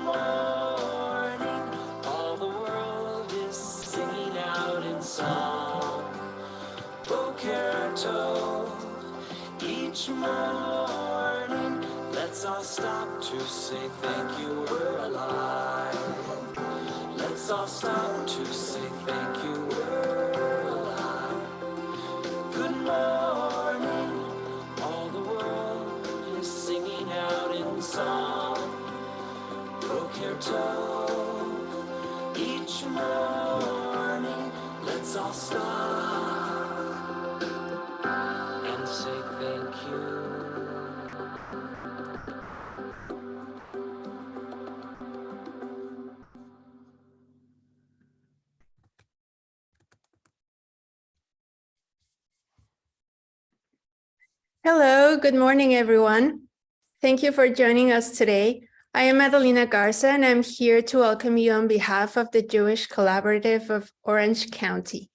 morning, all the world is singing out in song. Boker Tov, each morning, let's all stop to say thank you we're alive. Let's all stop to say thank you we're alive. Good morning, all the world is singing out in song. Boker Tov, each morning, let's all stop and say thank you. Hello, good morning, everyone. Thank you for joining us today. I am Madalena Garza, and I'm here to welcome you on behalf of the Jewish Collaborative of Orange County.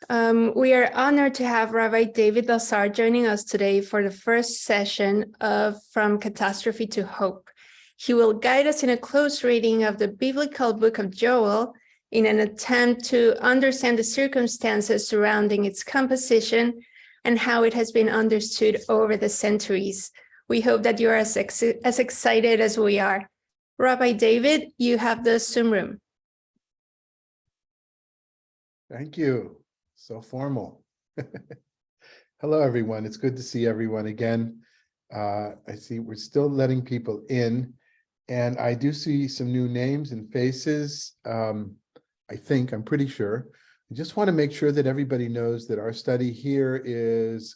We are honored to have Rabbi David Lazar joining us today for the first session of From Catastrophe to Hope. He will guide us in a close reading of the biblical book of Joel in an attempt to understand the circumstances surrounding its composition and how it has been understood over the centuries. We hope that you are as excited as we are. Rabbi David, you have the Zoom room. Thank you. So formal. Hello, everyone. It's good to see everyone again. I see we're still letting people in, and I do see some new names and faces. I'm pretty sure. I just want to make sure that everybody knows that our study here is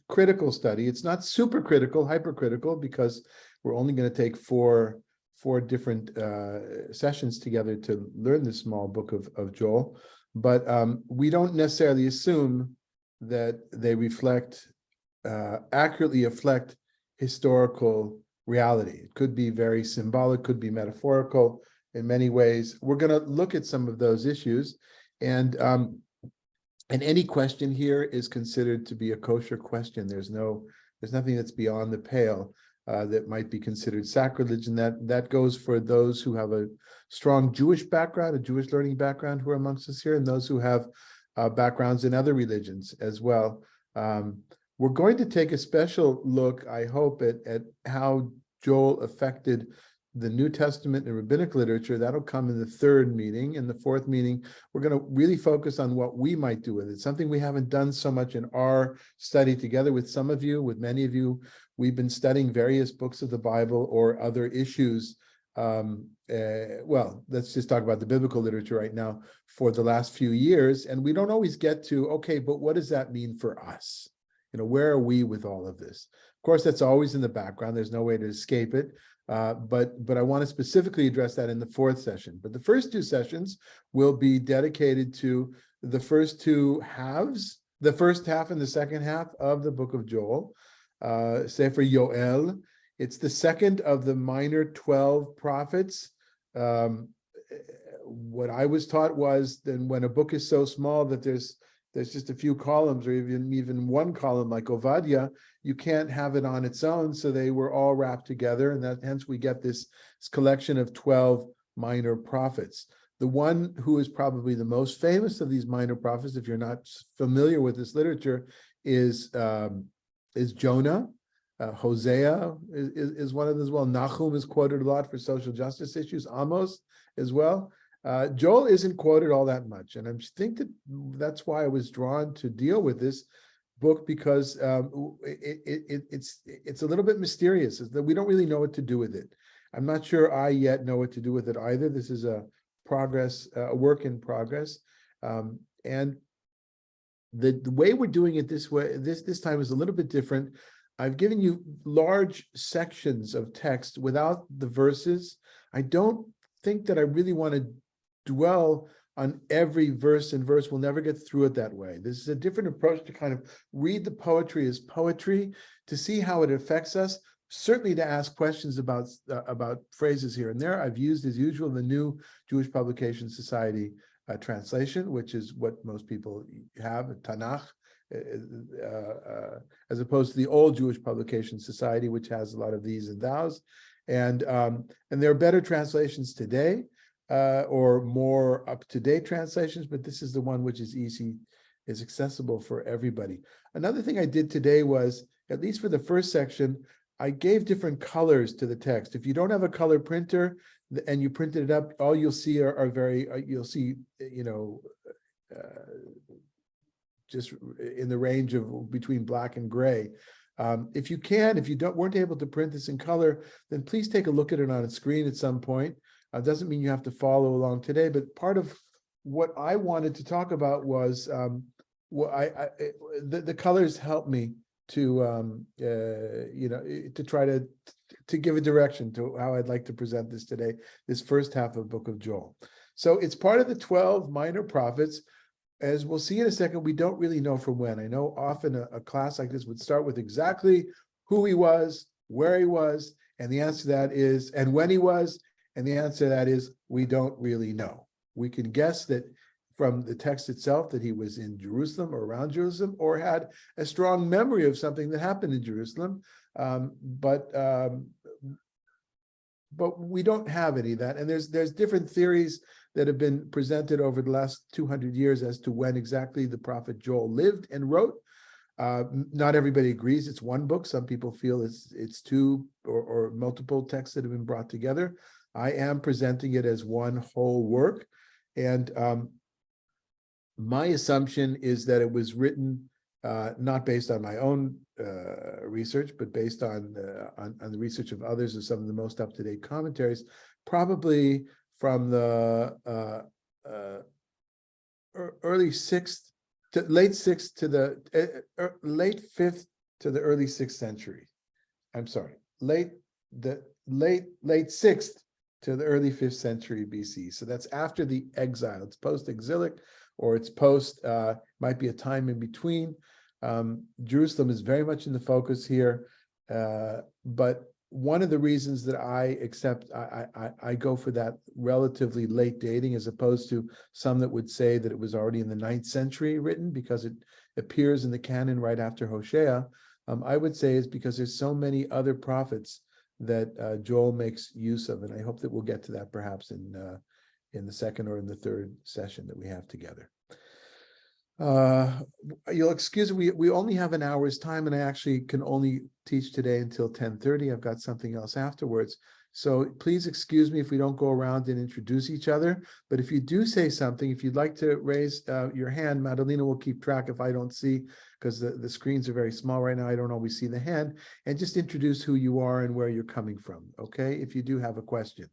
critical study. It's not super critical, hypercritical, because we're only going to take four different sessions together to learn this small book of Joel. But we don't necessarily assume that they accurately reflect historical reality. It could be very symbolic, could be metaphorical in many ways. We're going to look at some of those issues, and any question here is considered to be a kosher question. There's nothing that's beyond the pale that might be considered sacrilege, and that goes for those who have a strong Jewish background, a Jewish learning background, who are amongst us here, and those who have backgrounds in other religions as well. We're going to take a special look, I hope, at how Joel affected the New Testament and rabbinic literature. That'll come in the third meeting. In the fourth meeting, we're going to really focus on what we might do with it, something we haven't done so much in our study together with some of you, with many of you. We've been studying various books of the Bible or other issues. Well, let's just talk about the biblical literature right now for the last few years. And we don't always get to, okay, but what does that mean for us? Where are we with all of this? Of course, that's always in the background. There's no way to escape it. But I want to specifically address that in the fourth session. But the first two sessions will be dedicated to the first two halves, the first half and the second half of the book of Joel, Sefer Yoel. It's the second of the minor 12 prophets. What I was taught was that when a book is so small that there's just a few columns, or even one column like Ovadia, you can't have it on its own. So they were all wrapped together, and hence we get this collection of 12 minor prophets. The one who is probably the most famous of these minor prophets, if you're not familiar with this literature, is Jonah. Hosea is one of them as well. Nahum is quoted a lot for social justice issues. Amos as well. Joel isn't quoted all that much, and I think that's why I was drawn to deal with this book, because it's a little bit mysterious. Is that we don't really know what to do with it. I'm not sure I yet know what to do with it either. This is a work in progress, and the way we're doing it this time is a little bit different. I've given you large sections of text without the verses. I don't think that I really want to dwell on every verse and verse. We'll never get through it that way. This is a different approach to kind of read the poetry as poetry, to see how it affects us, certainly to ask questions about phrases here and there. I've used, as usual, the New Jewish Publication Society translation, which is what most people have, Tanakh, as opposed to the Old Jewish Publication Society, which has a lot of these and thous. And there are better translations today, or more up-to-date translations, but this is the one which is easy, is accessible for everybody. Another thing I did today was, at least for the first section, I gave different colors to the text. If you don't have a color printer and you printed it up, all you'll see are very, you'll see, just in the range of between black and gray. If you weren't able to print this in color, then please take a look at it on a screen at some point. Doesn't mean you have to follow along today, but part of what I wanted to talk about was the colors help me to to try to give a direction to how I'd like to present this today, this first half of Book of Joel. So it's part of the 12 minor prophets. As we'll see in a second, we don't really know from when. I know often a class like this would start with exactly who he was, where he was, and the answer to that is, and when he was, and the answer to that is, we don't really know. We can guess that from the text itself that he was in Jerusalem or around Jerusalem, or had a strong memory of something that happened in Jerusalem, but we don't have any of that. And there's different theories that have been presented over the last 200 years as to when exactly the prophet Joel lived and wrote. Not everybody agrees it's one book. Some people feel it's two or multiple texts that have been brought together. I am presenting it as one whole work. And my assumption is that it was written not based on my own research, but based on the research of others and some of the most up-to-date commentaries, probably from the early 6th to late 6th to the late 5th to the early 6th century. I'm sorry, late 6th to the early 5th century BC. So that's after the exile. It's post-exilic, or it's post, might be a time in between. Jerusalem is very much in the focus here, but one of the reasons that I go for that relatively late dating, as opposed to some that would say that it was already in the 9th century written, because it appears in the canon right after Hosea, I would say is because there's so many other prophets that Joel makes use of, and I hope that we'll get to that perhaps in the second or in the third session that we have together. You'll excuse me, we only have an hour's time, and I actually can only teach today until 10:30. I've got something else afterwards. So please excuse me if we don't go around and introduce each other. But if you do say something, if you'd like to raise your hand, Madalena will keep track if I don't see, because the screens are very small right now. I don't always see the hand. And just introduce who you are and where you're coming from, okay? If you do have a question.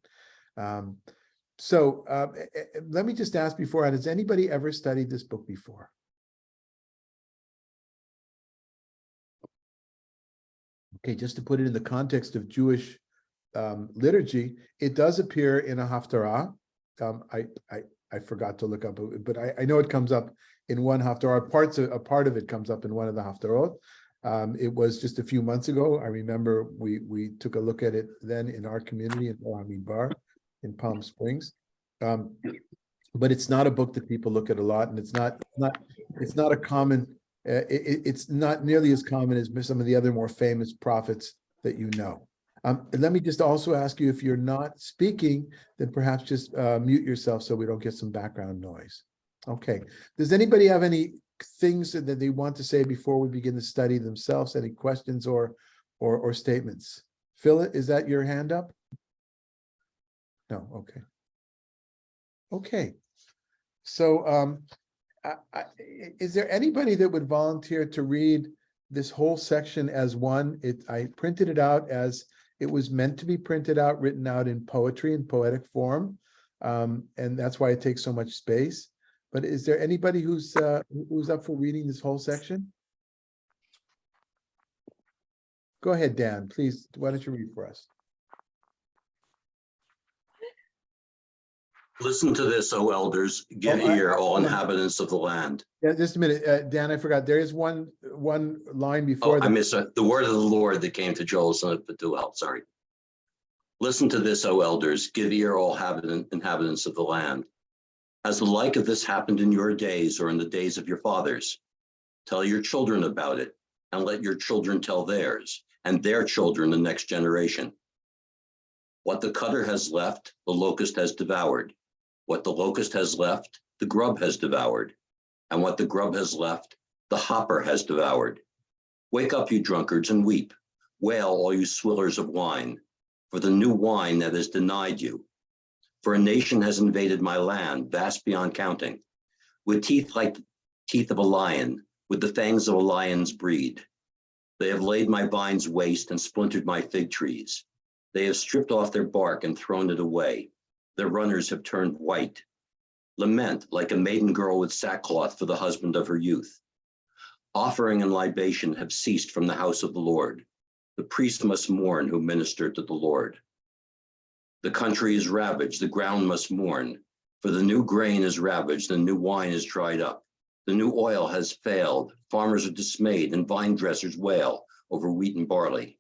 Let me just ask beforehand, has anybody ever studied this book before? Okay, just to put it in the context of Jewish liturgy, it does appear in a haftarah. I forgot to look up, but I know it comes up in one haftarah. A part of it comes up in one of the haftarot. It was just a few months ago. I remember we took a look at it then in our community in Bar in Palm Springs. But it's not a book that people look at a lot, and it's not a common. It's not nearly as common as some of the other more famous prophets that you know. Let me just also ask you, if you're not speaking, then perhaps just mute yourself so we don't get some background noise. Okay. Does anybody have any things that they want to say before we begin the study themselves? Any questions or statements? Phil, is that your hand up? No. Okay. Okay. So is there anybody that would volunteer to read this whole section as one? I printed it out as it was meant to be printed out, written out in poetry and poetic form, and that's why it takes so much space. But is there anybody who's up for reading this whole section? Go ahead, Dan, please. Why don't you read for us? Listen to this, O elders, give ear, all inhabitants of the land. Yeah, just a minute, Dan, I forgot. There is one line before that. I missed the word of the Lord that came to Joel, son of Bethuel, sorry. Listen to this, O elders, give ear, all inhabitants of the land. Has the like of this happened in your days or in the days of your fathers? Tell your children about it, and let your children tell theirs, and their children the next generation. What the cutter has left, the locust has devoured. What the locust has left, the grub has devoured. And what the grub has left, the hopper has devoured. Wake up, you drunkards, and weep. Wail, all you swillers of wine, for the new wine that is denied you. For a nation has invaded my land, vast beyond counting, with teeth like the teeth of a lion, with the fangs of a lion's breed. They have laid my vines waste and splintered my fig trees. They have stripped off their bark and thrown it away. Their runners have turned white. Lament like a maiden girl with sackcloth for the husband of her youth. Offering and libation have ceased from the house of the Lord. The priest must mourn who ministered to the Lord. The country is ravaged, the ground must mourn, for the new grain is ravaged, the new wine is dried up. The new oil has failed, farmers are dismayed, and vine dressers wail over wheat and barley.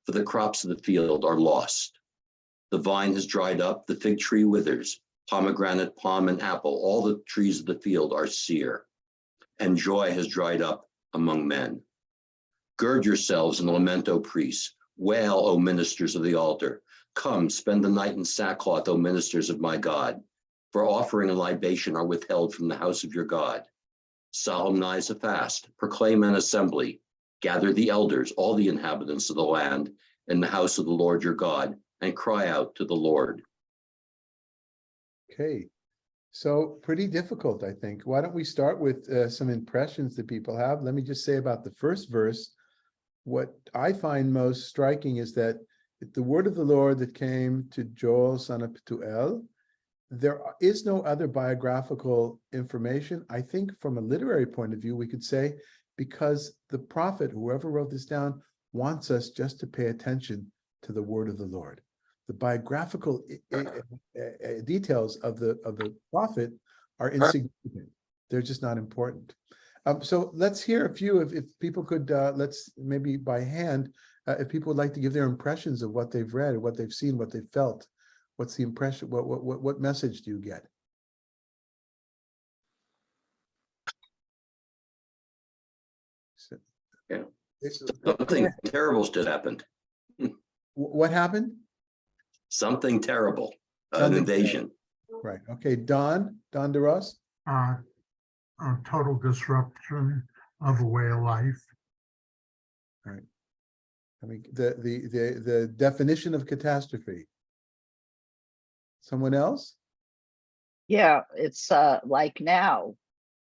For the crops of the field are lost. The vine has dried up, the fig tree withers, pomegranate, palm, and apple, all the trees of the field are sere, and joy has dried up among men. Gird yourselves and lament, O priests. Wail, O ministers of the altar. Come, spend the night in sackcloth, O ministers of my God. For offering and libation are withheld from the house of your God. Solemnize a fast, proclaim an assembly. Gather the elders, all the inhabitants of the land, in the house of the Lord your God, and cry out to the Lord. Okay, so pretty difficult, I think. Why don't we start with some impressions that people have? Let me just say about the first verse, what I find most striking is that the word of the Lord that came to Joel, son of Pethuel, there is no other biographical information. I think from a literary point of view, we could say, because the prophet, whoever wrote this down, wants us just to pay attention to the word of the Lord. The biographical details of the prophet are insignificant. They're just not important. So let's hear a few, if people could, let's maybe by hand, if people would like to give their impressions of what they've read, what they've seen, what they've felt. What's the impression? What message do you get? Yeah. Something terrible just happened. What happened? Something terrible. Something an invasion. terrible. Right. Okay. Don DeRoss. A total disruption of a way of life. All right. I mean, the definition of catastrophe. Someone else? Yeah, it's like now.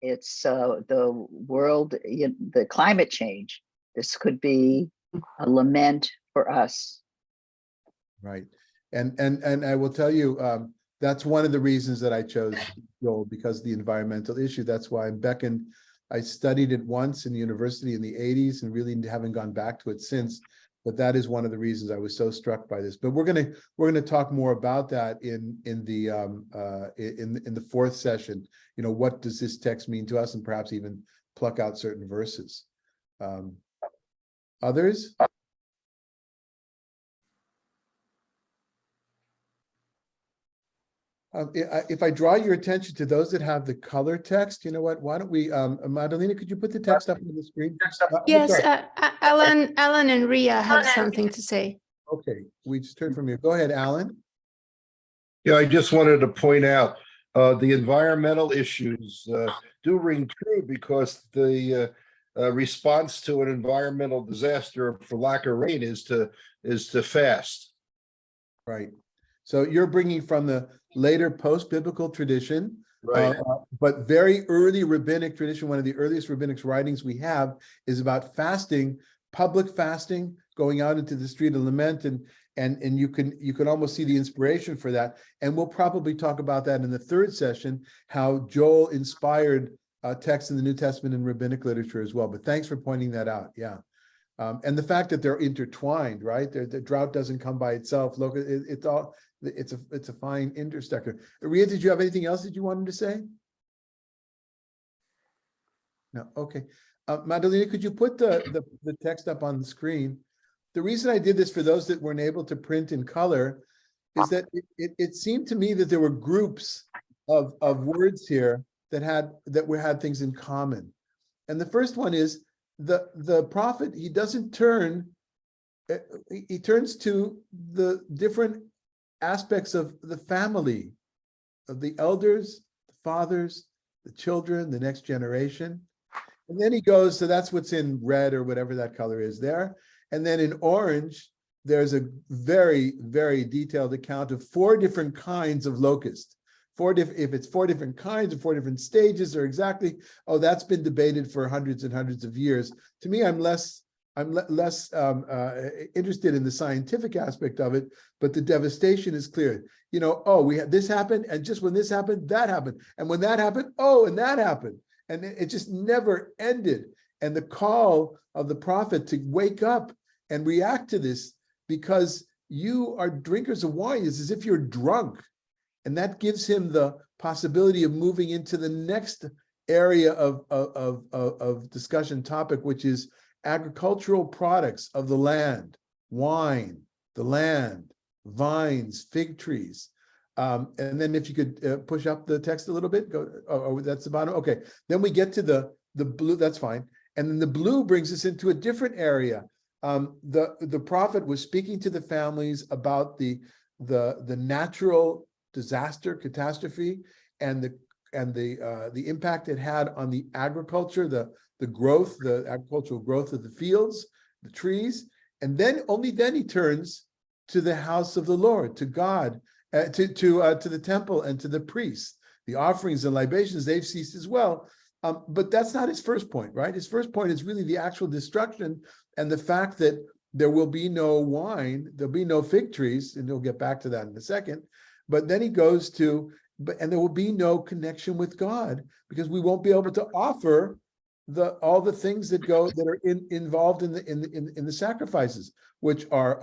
It's the world, the climate change. This could be a lament for us. Right. And I will tell you, that's one of the reasons that I chose Joel, because of the environmental issue. That's why I'm beckoned. I studied it once in university in the 80s and really haven't gone back to it since. But that is one of the reasons I was so struck by this. But we're gonna talk more about that in the fourth session. You know, what does this text mean to us, and perhaps even pluck out certain verses. Others? If I draw your attention to those that have the color text, you know what? Why don't we, Madalena, could you put the text up on the screen? Yes, Alan and Ria have something to say. Okay, we just heard from you. Go ahead, Alan. Yeah, I just wanted to point out the environmental issues do ring true, because the response to an environmental disaster, for lack of rain, is to fast. Right. So you're bringing from the later post-biblical tradition, Right. But very early rabbinic tradition. One of the earliest rabbinic writings we have is about fasting, public fasting, going out into the street of lament, and you can almost see the inspiration for that. And we'll probably talk about that in the third session, how Joel inspired texts in the New Testament and rabbinic literature as well. But thanks for pointing that out. Yeah. And the fact that they're intertwined, right? The drought doesn't come by itself. Look, it's a fine intersector. Ria, did you have anything else that you wanted to say? No. Okay. Madalena, could you put the text up on the screen? The reason I did this for those that weren't able to print in color is that it seemed to me that there were groups of words here that had things in common. And the first one is the prophet. He doesn't turn. He turns to the different aspects of the family, of the elders, the fathers, the children, the next generation. And then he goes, so that's what's in red or whatever that color is there. And then in orange, there's a very, very detailed account of 4 different kinds of locust. If it's 4 different kinds or 4 different stages or exactly, that's been debated for hundreds and hundreds of years. To me, I'm less interested in the scientific aspect of it, but the devastation is clear. We had this happened, and just when this happened, that happened, and when that happened, and that happened, and it just never ended. And the call of the prophet to wake up and react to this, because you are drinkers of wine, is as if you're drunk. And that gives him the possibility of moving into the next area of discussion topic, which is agricultural products of the land, wine, the land, vines, fig trees. And then if you could push up the text a little bit, that's the bottom. Okay, then we get to the blue, that's fine. And then the blue brings us into a different area. The prophet was speaking to the families about the natural disaster, catastrophe, and the impact it had on the agriculture, the growth, the agricultural growth of the fields, the trees, and then only then he turns to the house of the Lord, to God, to the temple and to the priests. The offerings and libations, they've ceased as well. But that's not his first point, right? His first point is really the actual destruction and the fact that there will be no wine, there'll be no fig trees, and he'll get back to that in a second. But then he goes to, and there will be no connection with God, because we won't be able to offer all the things that are involved in the sacrifices, which are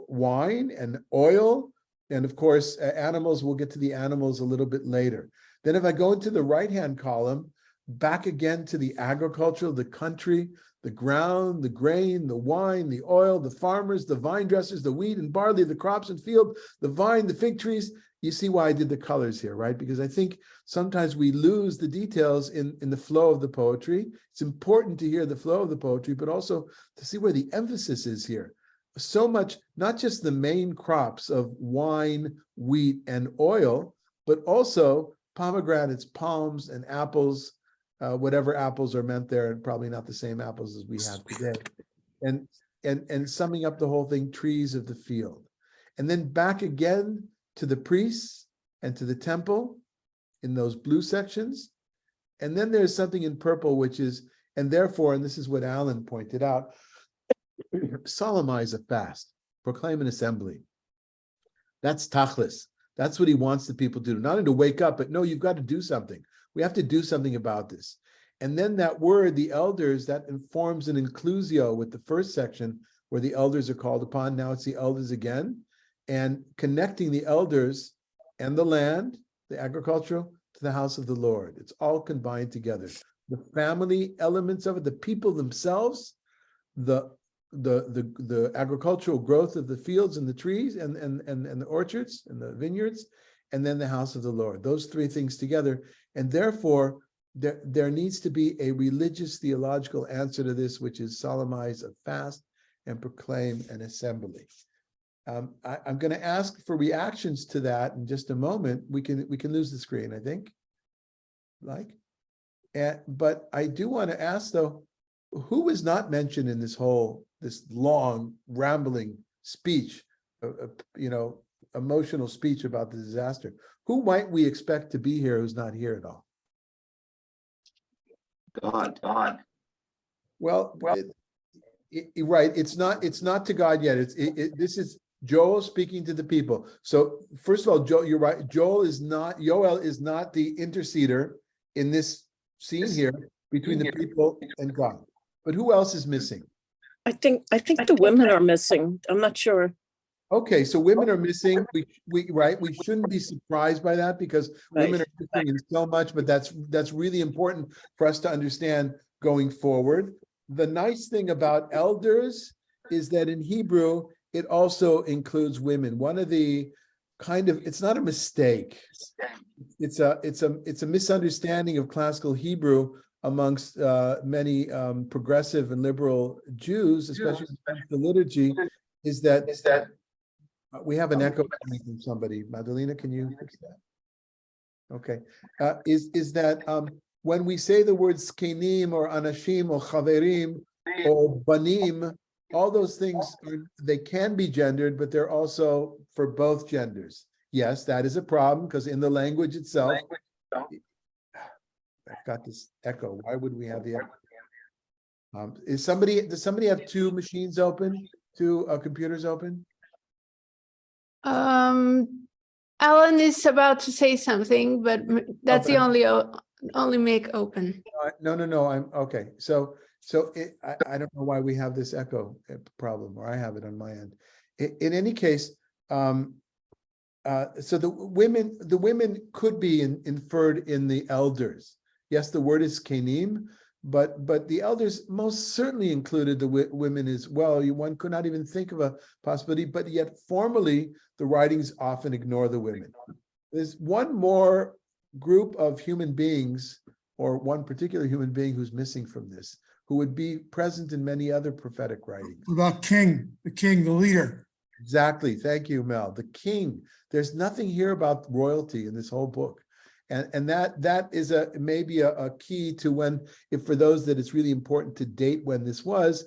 wine and oil, and of course animals. We'll get to the animals a little bit later. Then if I go into the right-hand column, back again to the agriculture, the country, the ground, the grain, the wine, the oil, the farmers, the vine dressers, the wheat and barley, the crops and field, the vine, the fig trees. You see why I did the colors here, right? Because I think sometimes we lose the details in the flow of the poetry. It's important to hear the flow of the poetry, but also to see where the emphasis is here. So much, not just the main crops of wine, wheat, and oil, but also pomegranates, palms, and apples, whatever apples are meant there, and probably not the same apples as we have today. And summing up the whole thing, trees of the field. And then back again to the priests and to the temple in those blue sections. And then there's something in purple, which is, and therefore, and this is what Alan pointed out, solemnize a fast, proclaim an assembly. That's tachlis. That's what he wants the people to do. Not only to wake up, but no, you've got to do something. We have to do something about this. And then that word, the elders, that informs an inclusio with the first section where the elders are called upon. Now it's the elders again, and connecting the elders and the land, the agricultural, to the house of the Lord. It's all combined together. The family elements of it, the people themselves, the agricultural growth of the fields and the trees and the orchards and the vineyards, and then the house of the Lord. Those 3 things together. And therefore, there needs to be a religious theological answer to this, which is solemnize a fast and proclaim an assembly. I'm going to ask for reactions to that in just a moment. We can lose the screen, I think. But I do want to ask, though, who was not mentioned in this long, rambling speech, emotional speech about the disaster? Who might we expect to be here who's not here at all? God. Well, right. It's not to God yet. This is Joel speaking to the people. So first of all, Joel, you're right. Yoel is not the interceder in this scene here between the people and God. But who else is missing? I think the women are missing. I'm not sure. Okay, so women are missing. We shouldn't be surprised by that, because women are missing in so much, but that's really important for us to understand going forward. The nice thing about elders is that in Hebrew, it also includes women. One of the it's not a mistake. It's a misunderstanding of classical Hebrew amongst many progressive and liberal Jews, especially the liturgy, is that We have an echo coming from somebody. Madalena, can you fix that? Okay. Is that when we say the words kenim or anashim or chaverim or banim, all those things they can be gendered, but they're also for both genders. Yes, that is a problem because in the language itself, I've got this echo. Why would we have the echo? Does somebody have two machines open, two computers open? Alan is about to say something, but that's the only mic open. No. I'm okay. So I don't know why we have this echo problem, or I have it on my end. In any case, so the women could be inferred in the elders. Yes, the word is kenim, but the elders most certainly included the women as well. One could not even think of a possibility, but yet formally the writings often ignore the women. There's one more group of human beings, or one particular human being who's missing from this, who would be present in many other prophetic writings. What about the king, the leader? Exactly. Thank you, Mel. The king. There's nothing here about royalty in this whole book. And that is maybe a key to when, if for those that it's really important to date when this was,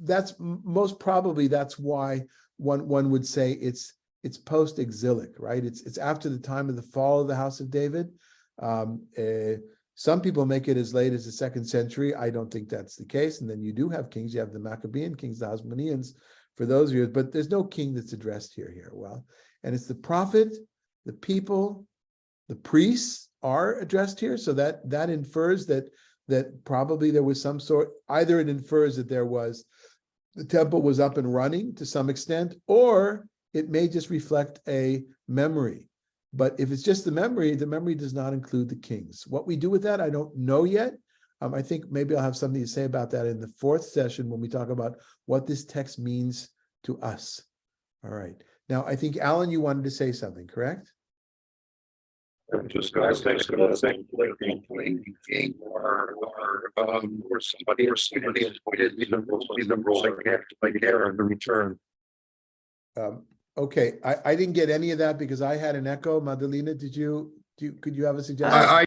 that's most probably that's why one would say it's post-exilic, right? It's after the time of the fall of the house of David. Some people make it as late as the 2nd century. I don't think that's the case. And then you do have kings. You have the Maccabean kings, the Hasmoneans, for those years, but there's no king that's addressed here. Well, and it's the prophet, the people, the priests are addressed here. So that infers that probably there was some sort, either it infers that the temple was up and running to some extent, or it may just reflect a memory. But if it's just the memory does not include the kings. What we do with that, I don't know yet. I think maybe I'll have something to say about that in the 4th session when we talk about what this text means to us. All right. Now, I think, Alan, you wanted to say something, correct? I'm just going to say king or somebody appointed the role they have to play care of the return. Okay, I didn't get any of that because I had an echo. Madalena, could you have a suggestion? I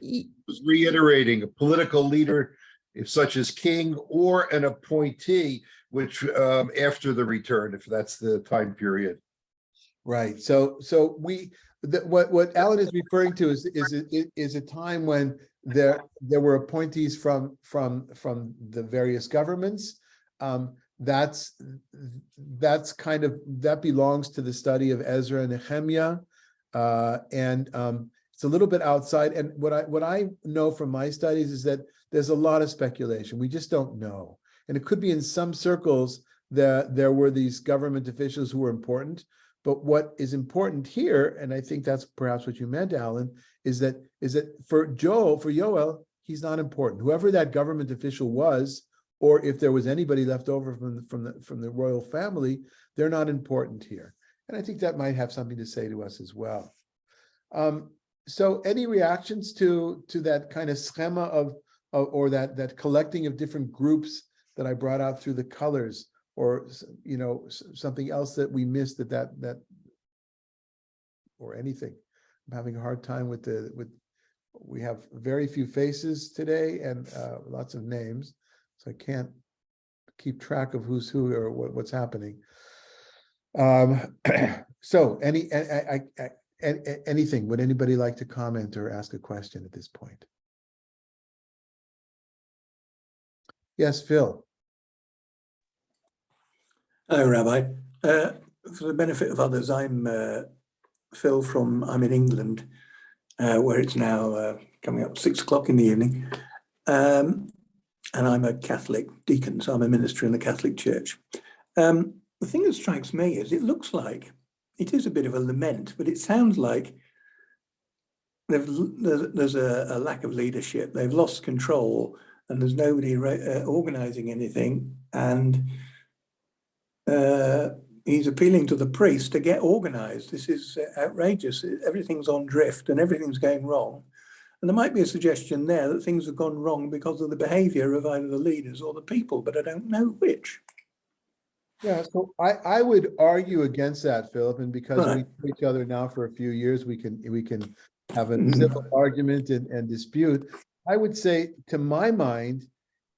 was reiterating a political leader, such as king or an appointee, which after the return, if that's the time period. Right. So what Alan is referring to is a time when there were appointees from the various governments. That belongs to the study of Ezra and Nehemiah, and it's a little bit outside. And what I know from my studies is that there's a lot of speculation. We just don't know, and it could be in some circles that there were these government officials who were important. But what is important here, and I think that's perhaps what you meant, Alan, is that for Yoel, he's not important. Whoever that government official was, or if there was anybody left over from the royal family, they're not important here. And I think that might have something to say to us as well. So any reactions to that kind of schema or that collecting of different groups that I brought out through the colors, or something else that we missed that or anything? I'm having a hard time with we have very few faces today and lots of names. So I can't keep track of who's who or what's happening. So anything, would anybody like to comment or ask a question at this point? Yes, Phil. Hello, Rabbi. For the benefit of others, I'm Phil I'm in England, where it's now coming up 6 o'clock in the evening. And I'm a Catholic deacon, so I'm a minister in the Catholic Church. The thing that strikes me is it looks like it is a bit of a lament, but it sounds like there's a lack of leadership. They've lost control and there's nobody organizing anything. And he's appealing to the priest to get organized. This is outrageous. Everything's on drift and everything's going wrong. And there might be a suggestion there that things have gone wrong because of the behavior of either the leaders or the people, but I don't know which. Yeah, so I would argue against that, Philip, and because we Right. know each other now for a few years, we can have a Mm. civil argument and dispute. I would say, to my mind,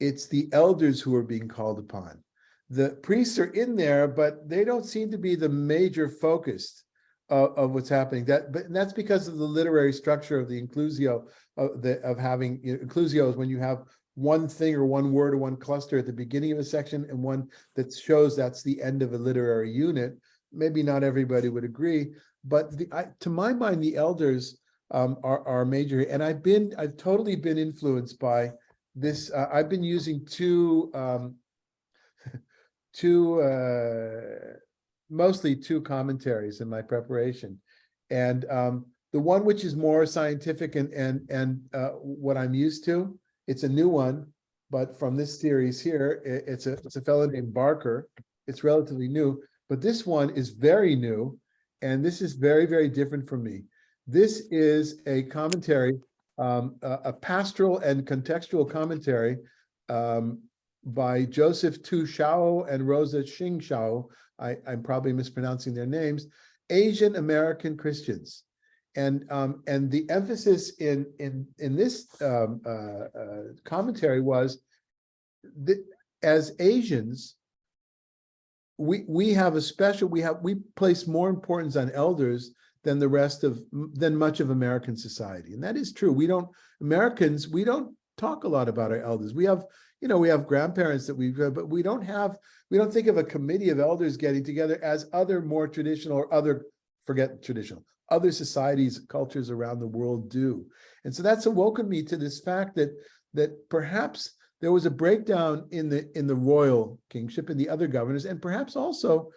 it's the elders who are being called upon. The priests are in there, but they don't seem to be the major focus of what's happening. But that's because of the literary structure of the inclusio of having inclusio is when you have one thing or one word or one cluster at the beginning of a section and one that shows that's the end of a literary unit. Maybe not everybody would agree, but to my mind, the elders are major. And I've totally been influenced by this. I've been using mostly two commentaries in my preparation. And the one which is more scientific and what I'm used to, it's a new one, but from this series here, it's a fellow named Barker. It's relatively new, but this one is very new, and this is very, very different from me. This is a commentary, a pastoral and contextual commentary by Joseph Tu Shao and Rosa Xing Shao. I'm probably mispronouncing their names. Asian American Christians. And the emphasis in this commentary was that as Asians, we have a special, we place more importance on elders than much of American society. And that is true. Americans, we don't talk a lot about our elders. We have grandparents that but we don't think of a committee of elders getting together as other more traditional or other societies, cultures around the world do. And so that's awoken me to this fact that perhaps there was a breakdown in the royal kingship and the other governors, and perhaps also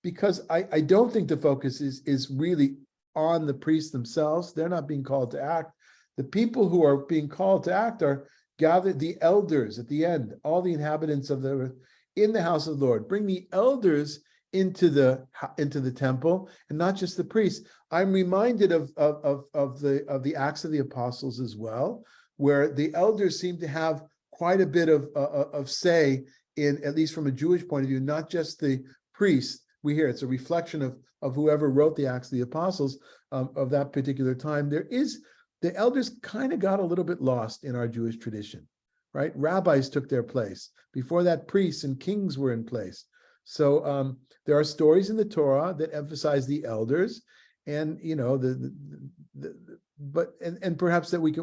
because I don't think the focus is really on the priests themselves. They're not being called to act. The people who are being called to act are gathered, the elders at the end, all the inhabitants of the earth in the house of the Lord. Bring the elders into the temple, and not just the priests. I'm reminded of the Acts of the Apostles as well, where the elders seem to have quite a bit of say in, at least from a Jewish point of view, not just the priests. We hear it's a reflection of whoever wrote the Acts of the Apostles of that particular time. The elders kind of got a little bit lost in our Jewish tradition, right? Rabbis took their place. Before that, priests and kings were in place. So there are stories in the Torah that emphasize the elders, and perhaps that we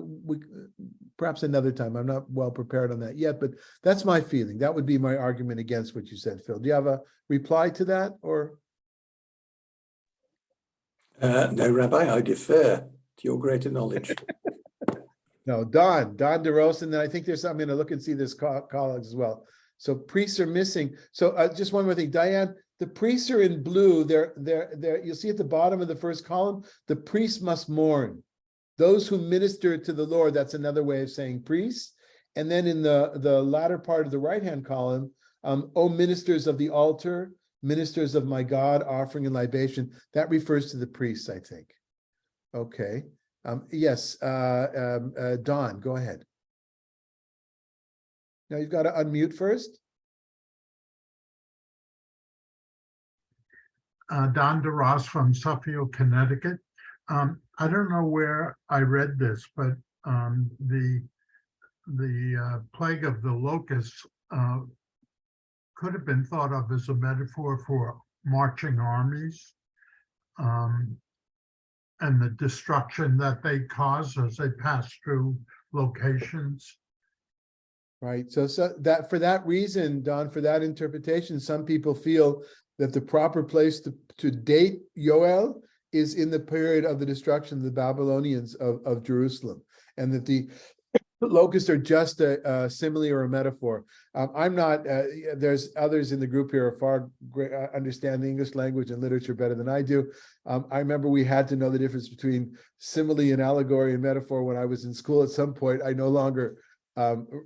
perhaps another time. I'm not well prepared on that yet, but that's my feeling. That would be my argument against what you said, Phil. Do you have a reply to that, or? No, Rabbi, I defer to your greater knowledge. No, Don DeRosa, and then I think I'm going to look and see this colleagues as well. So priests are missing. So just one more thing, Diane, the priests are in blue. They're you'll see at the bottom of the first column, the priests must mourn. Those who minister to the Lord, that's another way of saying priests. And then in the latter part of the right-hand column, O ministers of the altar, ministers of my God, offering and libation, that refers to the priests, I think. Okay. Yes, Don, go ahead. Now you've got to unmute first. Don DeRoss from Suffield, Connecticut. I don't know where I read this, but the plague of the locusts could have been thought of as a metaphor for marching armies and the destruction that they cause as they pass through locations. Right. So that for that reason, Don, for that interpretation, some people feel that the proper place to date Yoel is in the period of the destruction of the Babylonians of Jerusalem, and that the locusts are just a simile or a metaphor. I'm not, there's others in the group here who are far understand the English language and literature better than I do. I remember we had to know the difference between simile and allegory and metaphor when I was in school at some point. I no longer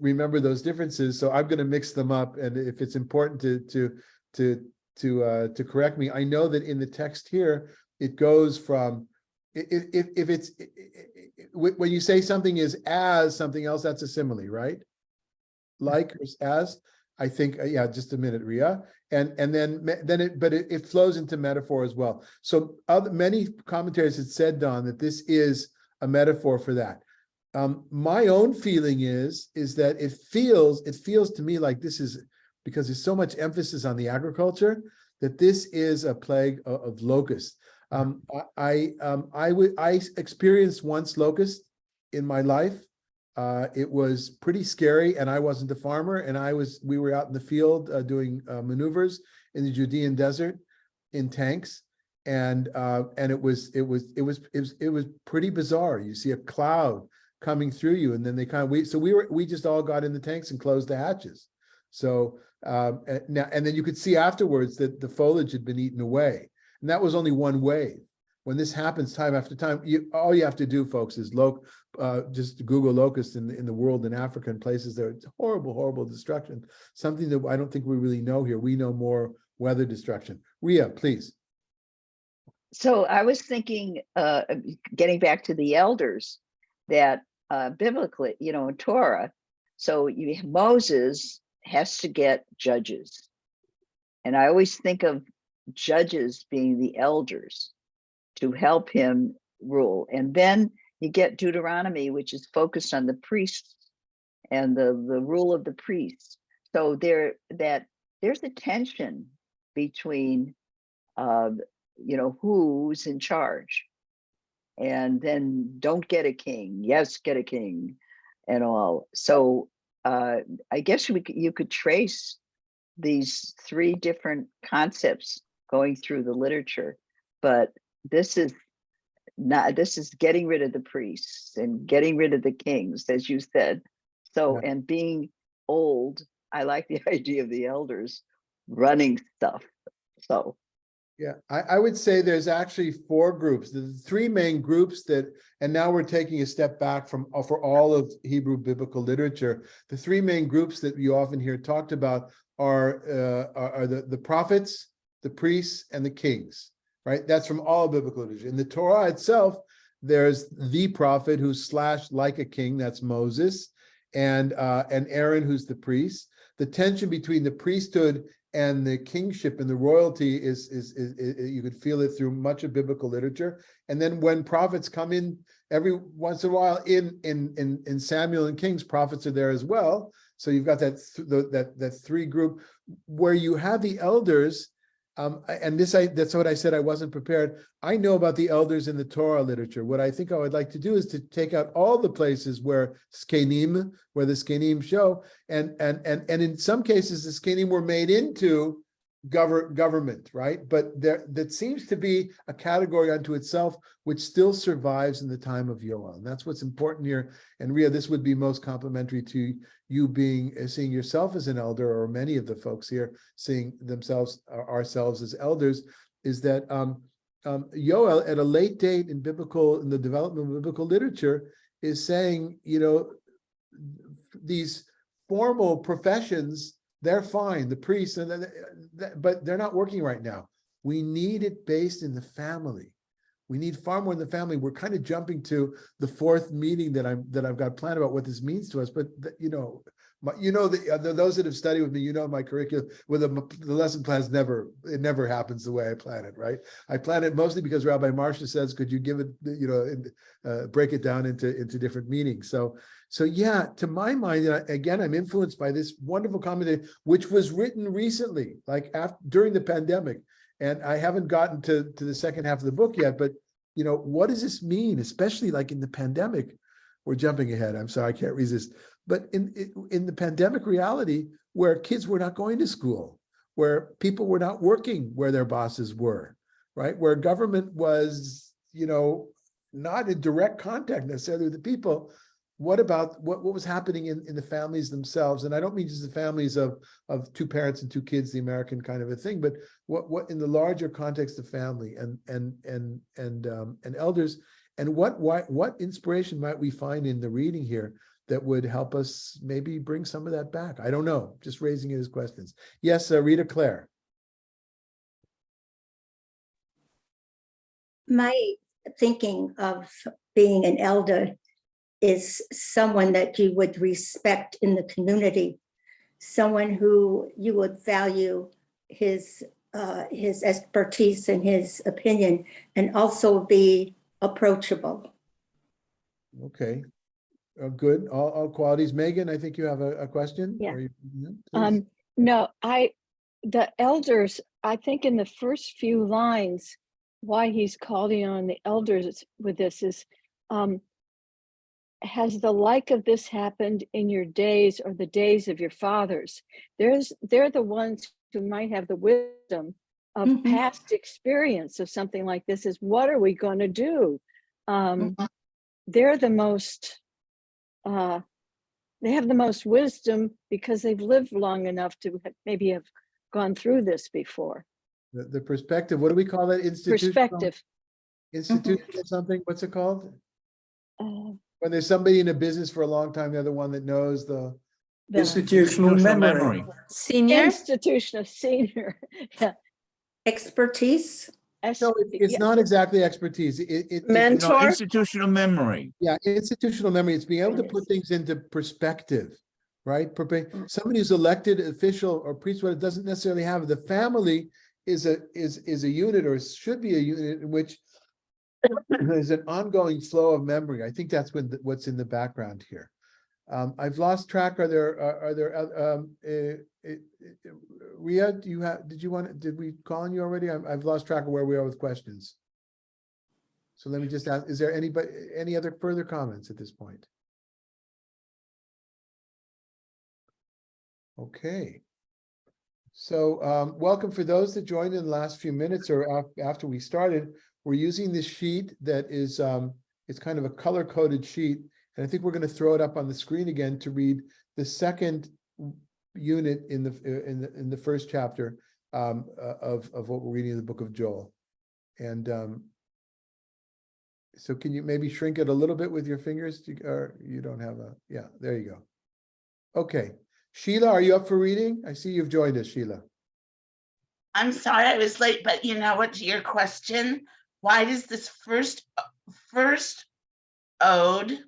remember those differences, so I'm going to mix them up. And if it's important to correct me, I know that in the text here, it goes from, if it's, when you say something is as something else, that's a simile, right? Like or as. I think, yeah, just a minute, Ria. And then it flows into metaphor as well. So many commentaries had said, Don, that this is a metaphor for that. My own feeling is that it feels to me like this is, because there's so much emphasis on the agriculture, that this is a plague of locusts. I experienced once locust in my life. It was pretty scary, and I wasn't a farmer, and we were out in the field doing maneuvers in the Judean desert in tanks, and it was pretty bizarre. You see a cloud coming through you, and then we just all got in the tanks and closed the hatches. So and then you could see afterwards that the foliage had been eaten away, and that was only one wave. When this happens time after time, all you have to do, folks, is just Google locusts in the world, in Africa and places there. It's horrible, horrible destruction. Something that I don't think we really know here. We know more weather destruction. Ria, please. So I was thinking, getting back to the elders, that biblically, in Torah, so Moses has to get judges. And I always think of judges being the elders to help him rule. And then you get Deuteronomy, which is focused on the priests and the rule of the priests. So there's a tension between who's in charge. And then don't get a king, yes, get a king, and all. So I guess you could trace these three different concepts going through the literature, but this is getting rid of the priests and getting rid of the kings, as you said. So, Yeah. And being old, I like the idea of the elders running stuff. So Yeah, I would say there's actually four groups. The three main groups and now we're taking a step back for all of Hebrew biblical literature. The three main groups that you often hear talked about are the prophets, the priests, and the kings, right? That's from all biblical literature. In the Torah itself, there's the prophet who's like a king, that's Moses, and Aaron, who's the priest. The tension between the priesthood and the kingship and the royalty is you could feel it through much of biblical literature. And then when prophets come in every once in a while in Samuel and Kings, prophets are there as well. So you've got that three group where you have the elders. And that's what I said. I wasn't prepared. I know about the elders in the Torah literature. What I think I would like to do is to take out all the places where the Skenim show, and in some cases the Skenim were made into government, right? But that seems to be a category unto itself, which still survives in the time of Yoel. And that's what's important here. And Ria, this would be most complimentary to you seeing yourself as an elder, or many of the folks here seeing ourselves as elders, is that Yoel at a late date in the development of biblical literature is saying, these formal professions, they're fine, the priests, but they're not working right now. We need it based in the family. We need far more in the family. We're kind of jumping to the fourth meeting that I've got planned about what this means to us. But those that have studied with me, my curriculum with the lesson plans never happens the way I plan it. Right? I plan it mostly because Rabbi Marsha says, "Could you give it, break it down into different meetings?" So yeah, to my mind, again, I'm influenced by this wonderful commentary, which was written recently, like during the pandemic. And I haven't gotten to the second half of the book yet, but what does this mean? Especially like in the pandemic, we're jumping ahead. I'm sorry, I can't resist. But in the pandemic reality, where kids were not going to school, where people were not working where their bosses were, right? Where government was, not in direct contact necessarily with the people. What about what was happening in the families themselves? And I don't mean just the families of two parents and two kids, the American kind of a thing, but what in the larger context of family and elders, and what inspiration might we find in the reading here that would help us maybe bring some of that back? I don't know, just raising it as questions. Yes, Rita Claire. My thinking of being an elder is someone that you would respect in the community, someone who you would value his expertise and his opinion, and also be approachable. Okay. Good. All qualities. Megan, I think you have a question? Yeah. Or please. No, the elders, I think in the first few lines, why he's calling on the elders with this is, has the like of this happened in your days or the days of your fathers? They're the ones who might have the wisdom of past experience of something like this. Is what are we going to do? They're the most, they have the most wisdom because they've lived long enough to maybe have gone through this before. The perspective, what do we call that? Institutional? Perspective. Institutional something? What's it called? Uh, When there's somebody in a business for a long time, they're the one that knows the. Institutional memory. Senior? Institutional senior. Yeah. Expertise. No, it's not exactly expertise. Mentor? Institutional memory. Yeah, institutional memory. It's being able to put things into perspective, right? Somebody who's elected official or priest, what it doesn't necessarily have. The family is a unit, or should be a unit in which there's an ongoing flow of memory. I think that's what's in the background here. I've lost track. Are there Ria, did we call on you already? I've lost track of where we are with questions. So let me just ask, is there any other further comments at this point? Okay. So welcome for those that joined in the last few minutes or after we started. We're using this sheet that is it's kind of a color-coded sheet, and I think we're going to throw it up on the screen again to read the second unit in the first chapter of what we're reading in the book of Joel. And so can you maybe shrink it a little bit with your fingers, or you don't have yeah, there you go. Okay, Sheila, are you up for reading? I see you've joined us, Sheila. I'm sorry I was late, but you know what, to your question, why does this first ode,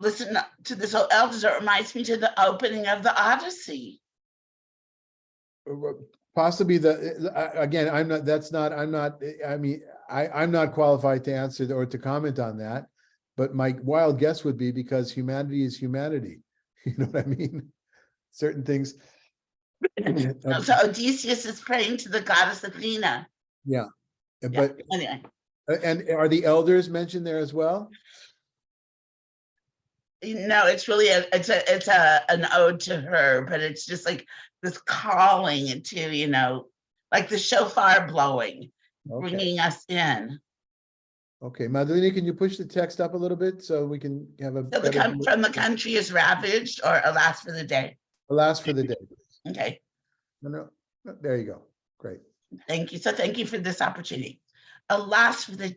listen to this old elders, it reminds me to the opening of the Odyssey. Possibly again, I'm not qualified to answer or to comment on that, but my wild guess would be because humanity is humanity. You know what I mean? Certain things. So Odysseus is praying to the goddess Athena. Yeah, but anyway. And are the elders mentioned there as well? No, it's really an ode to her, but it's just like this calling to, you know, like the shofar blowing, bringing us in. Okay, Madalena, can you push the text up a little bit so we can have a So from the country is ravaged, or alas for the day? Alas for the day. Okay. No, there you go. Great. Thank you. So thank you for this opportunity. Alas for the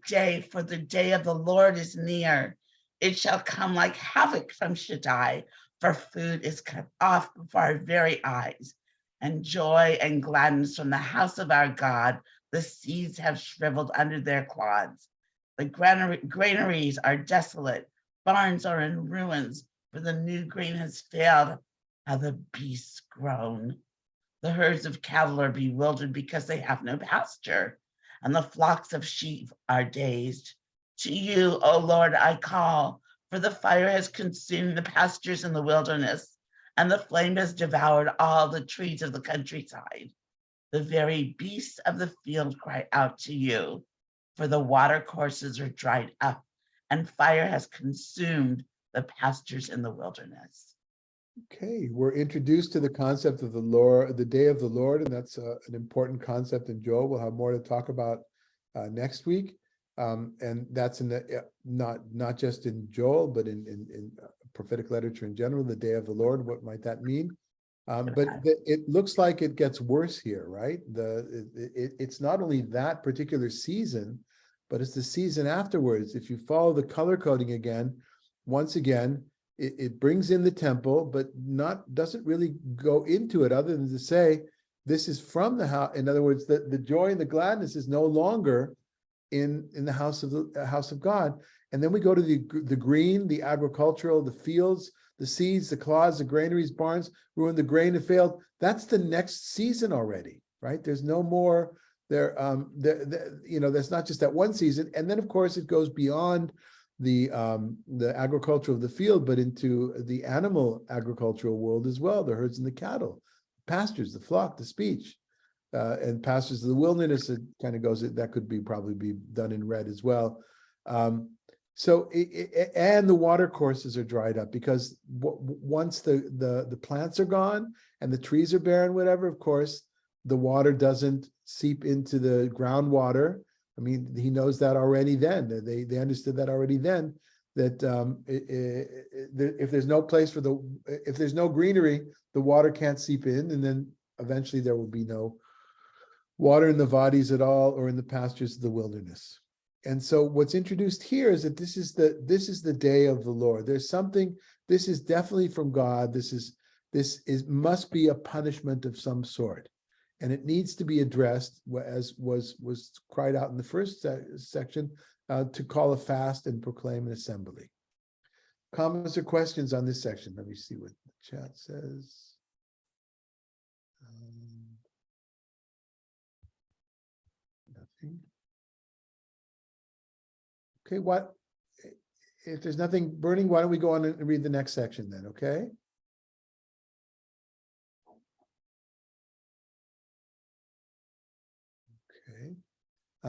day of the Lord is near. It shall come like havoc from Shaddai, for food is cut off before our very eyes, and joy and gladness from the house of our God. The seeds have shriveled under their clods. The granaries are desolate, barns are in ruins, for the new grain has failed. How the beasts groan. The herds of cattle are bewildered because they have no pasture, and the flocks of sheep are dazed. To you, O Lord, I call, for the fire has consumed the pastures in the wilderness, and the flame has devoured all the trees of the countryside. The very beasts of the field cry out to you, for the water courses are dried up, and fire has consumed the pastures in the wilderness. Okay, we're introduced to the concept of the Lord, the day of the Lord, and that's an important concept in Joel. We'll have more to talk about next week, and that's in the not just in Joel, but in prophetic literature in general. The day of the Lord, what might that mean? But it looks like it gets worse here, right? It's not only that particular season, but it's the season afterwards. If you follow the color coding again, once again, it brings in the temple, but doesn't really go into it other than to say, this is from the house. In other words, the joy and the gladness is no longer in the house of God. And then we go to the green, the agricultural, the fields, the seeds, the clods, the granaries, barns, ruined, the grain have failed. That's the next season already, right? There's no more there. That's not just that one season. And then of course it goes beyond the agriculture of the field, but into the animal agricultural world as well, the herds and the cattle, pastures, the flock, the speech, and pastures of the wilderness. It kind of goes, that could be probably be done in red as well. And the water courses are dried up, because once the plants are gone and the trees are barren, whatever, of course, the water doesn't seep into the groundwater. I mean, he knows that already then. They understood that already then, that if there's no place for if there's no greenery, the water can't seep in, and then eventually there will be no water in the wadis at all, or in the pastures of the wilderness. And so what's introduced here is that this is the day of the Lord. There's something, this is definitely from God. This must be a punishment of some sort. And it needs to be addressed, as was cried out in the first section, to call a fast and proclaim an assembly. Comments or questions on this section? Let me see what the chat says. Nothing. Okay, if there's nothing burning, why don't we go on and read the next section then, okay? Okay.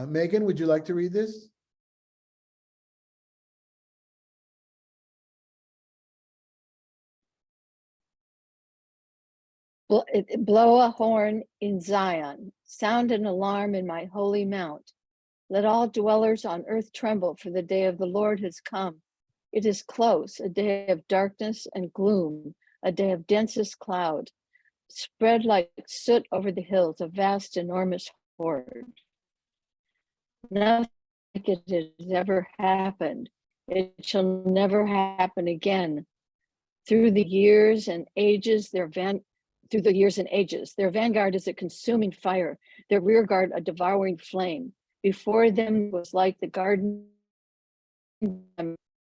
Megan, would you like to read this? Blow a horn in Zion, sound an alarm in my holy mount. Let all dwellers on earth tremble, for the day of the Lord has come. It is close, a day of darkness and gloom, a day of densest cloud, spread like soot over the hills, a vast, enormous horde. Nothing like it has ever happened. It shall never happen again. Through the years and ages, their vanguard is a consuming fire, their rear guard a devouring flame. Before them was like the garden,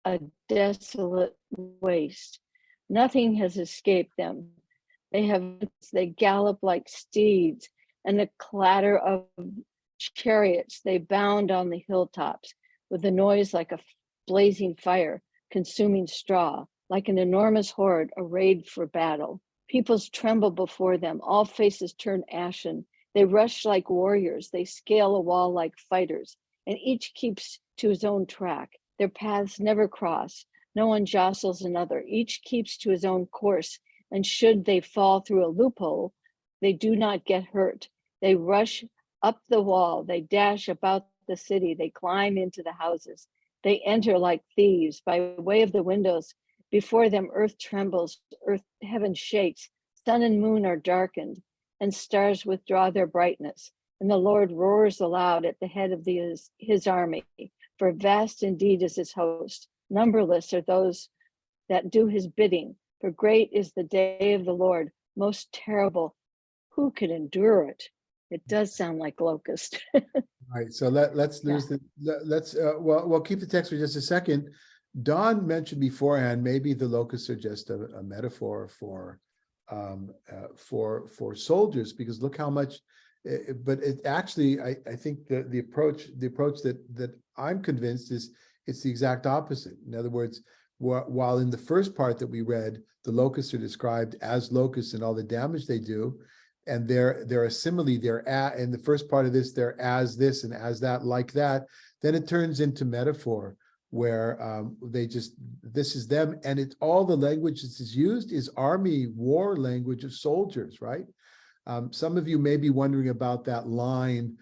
a desolate waste. Nothing has escaped them. They gallop like steeds, and the clatter of chariots, they bound on the hilltops with a noise like a blazing fire, consuming straw, like an enormous horde arrayed for battle. Peoples tremble before them, all faces turn ashen. They rush like warriors, they scale a wall like fighters, and each keeps to his own track. Their paths never cross, no one jostles another. Each keeps to his own course, and should they fall through a loophole, they do not get hurt. They rush up the wall, they dash about the city, they climb into the houses. They enter like thieves by way of the windows. Before them earth trembles, heaven shakes, sun and moon are darkened, and stars withdraw their brightness. And the Lord roars aloud at the head of his army, for vast indeed is his host. Numberless are those that do his bidding, for great is the day of the Lord, most terrible. Who can endure it? It does sound like locust. All right, so let's we'll keep the text for just a second. Don mentioned beforehand, maybe the locusts are just a metaphor for soldiers, because look how much. But it actually, I think the approach that I'm convinced is it's the exact opposite. In other words, while in the first part that we read, the locusts are described as locusts and all the damage they do, and they're a simile. In the first part of this, they're as this and as that, like that. Then it turns into metaphor, where this is them, and all the language that is used is army war language of soldiers, right? Some of you may be wondering about that line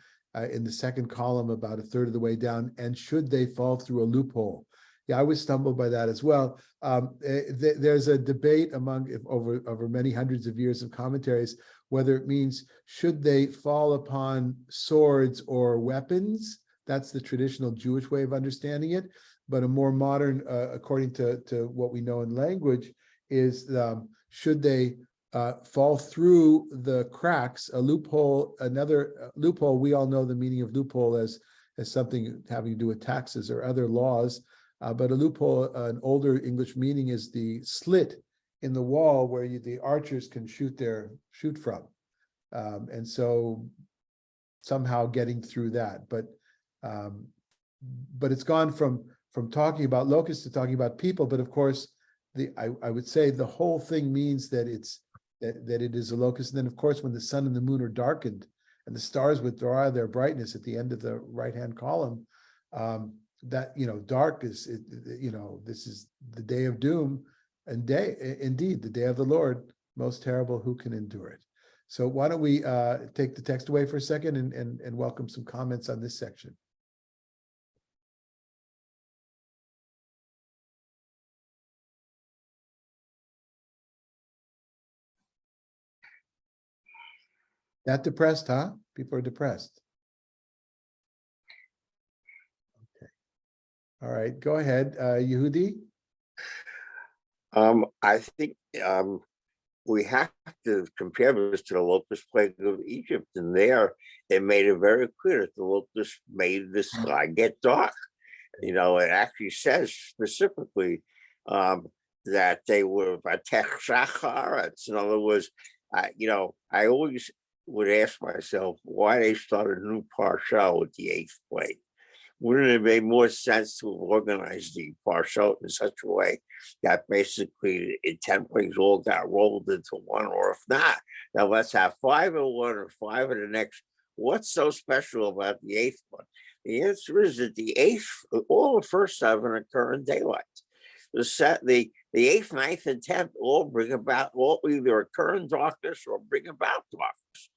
in the second column, about a third of the way down, and should they fall through a loophole? Yeah, I was stumbled by that as well. There's a debate over many hundreds of years of commentaries, whether it means should they fall upon swords or weapons. That's the traditional Jewish way of understanding it. But a more modern, according to what we know in language, is should they fall through the cracks, a loophole, another loophole. We all know the meaning of loophole as something having to do with taxes or other laws. But a loophole, an older English meaning, is the slit in the wall where the archers can shoot from. And so somehow getting through that, but it's gone from talking about locusts to talking about people. But of course, I would say the whole thing means that that it is a locust. And then of course, when the sun and the moon are darkened and the stars withdraw their brightness at the end of the right-hand column, that, dark is, this is the day of doom, and indeed, the day of the Lord, most terrible, who can endure it? So why don't we take the text away for a second and welcome some comments on this section. That depressed, huh? People are depressed. Okay. All right, go ahead, Yehudi. I think we have to compare this to the locust plague of Egypt, and there it made it very clear that the locust made the sky get dark. It actually says specifically that they were Vatech Shachar. In other words, I always would ask myself why they started a new parsha with the 8th plague. Wouldn't it have made more sense to organize the parsha in such a way that basically 10 plagues all got rolled into one, or if not, now let's have 5 in one or 5 in the next. What's so special about the 8th one? The answer is that the 8th, all the first 7 occur in daylight. The 8th, 9th, and 10th all either occur in darkness or bring about darkness.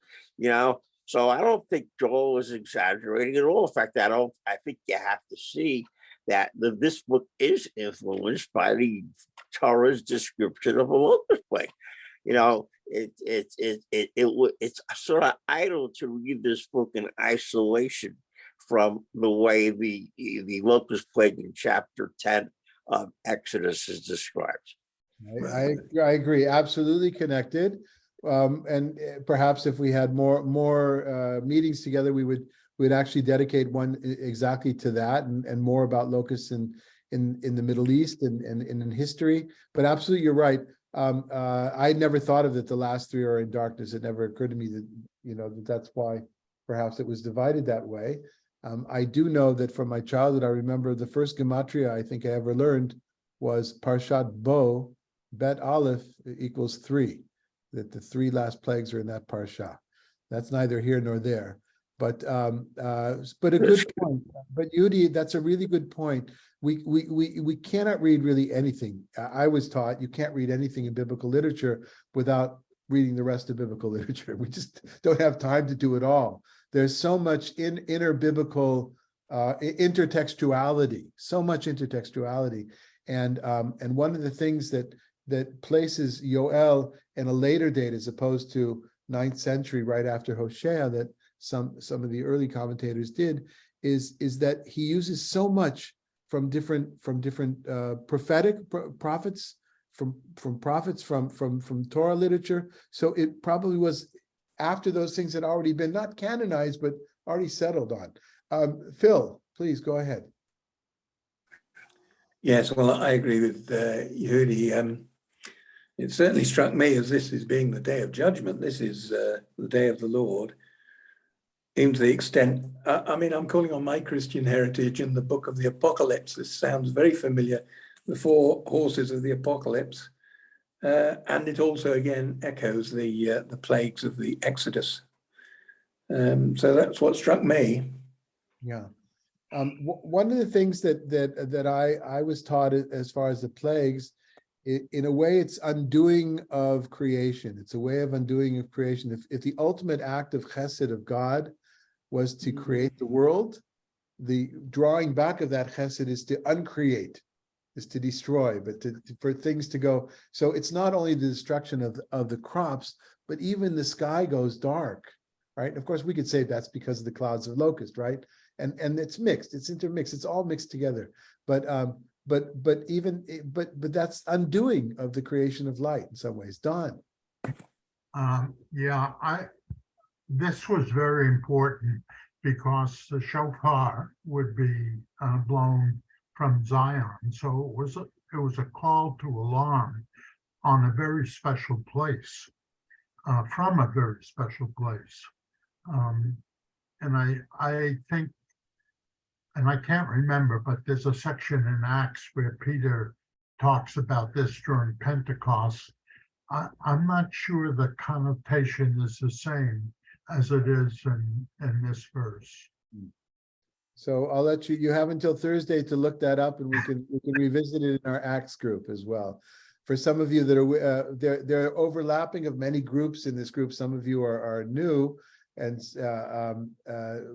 So I don't think Joel is exaggerating at all. In fact, I think you have to see that this book is influenced by the Torah's description of a locust plague. It's sort of idle to read this book in isolation from the way the locust plague in chapter 10 of Exodus is described. I agree, absolutely connected. And perhaps if we had more meetings together, we'd actually dedicate one exactly to that, and more about locusts in the Middle East and in history. But absolutely, you're right. I never thought of that the last 3 are in darkness. It never occurred to me that that's why perhaps it was divided that way. I do know that from my childhood, I remember the first gematria I think I ever learned was Parshat Bo, Bet Aleph equals 3. That the 3 last plagues are in that parsha. That's neither here nor there. But a good point. But Yehudi, that's a really good point. We cannot read really anything. I was taught you can't read anything in biblical literature without reading the rest of biblical literature. We just don't have time to do it all. There's so much inner biblical intertextuality, and one of the things that places Yoel in a later date as opposed to 9th century, right after Hosea, that some of the early commentators did, is that he uses so much from different prophetic prophets, from prophets, from Torah literature. So it probably was after those things had already been not canonized, but already settled on. Phil, please go ahead. Yes, well, I agree with Yehudi. It certainly struck me as this is being the day of judgment. This is the day of the Lord. Even to the extent, I'm calling on my Christian heritage in the book of the Apocalypse. This sounds very familiar, the 4 horses of the Apocalypse. And it also, again, echoes the plagues of the Exodus. So that's what struck me. Yeah. One of the things that I was taught as far as the plagues, in a way, it's undoing of creation. It's a way of undoing of creation. If the ultimate act of chesed of God was to create the world, the drawing back of that chesed is to uncreate, is to destroy, but for things to go. So it's not only the destruction of the crops, but even the sky goes dark, right? Of course, we could say that's because of the clouds of locust, right? And it's mixed, it's intermixed, it's all mixed together. But that's undoing of the creation of light in some ways. Don. This was very important because the shofar would be blown from Zion. So it was a call to alarm. on a very special place, from a very special place. And I think, and I can't remember, but there's a section in Acts where Peter talks about this during Pentecost. I'm not sure the connotation is the same as it is in this verse. So I'll let you, you have until Thursday to look that up, and we can revisit it in our Acts group as well. For some of you that are, they're overlapping of many groups in this group. Some of you are new, and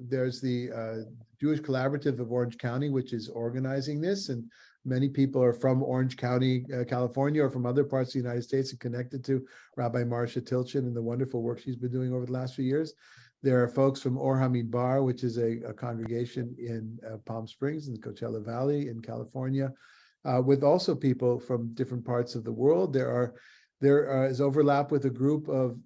there's the Jewish Collaborative of Orange County, which is organizing this, and many people are from Orange County, California, or from other parts of the United States and connected to Rabbi Marcia Tilchin and the wonderful work she's been doing over the last few years. There are folks from Or Hamidbar, which is a congregation in Palm Springs in the Coachella Valley in California, with also people from different parts of the world. There is overlap with a group of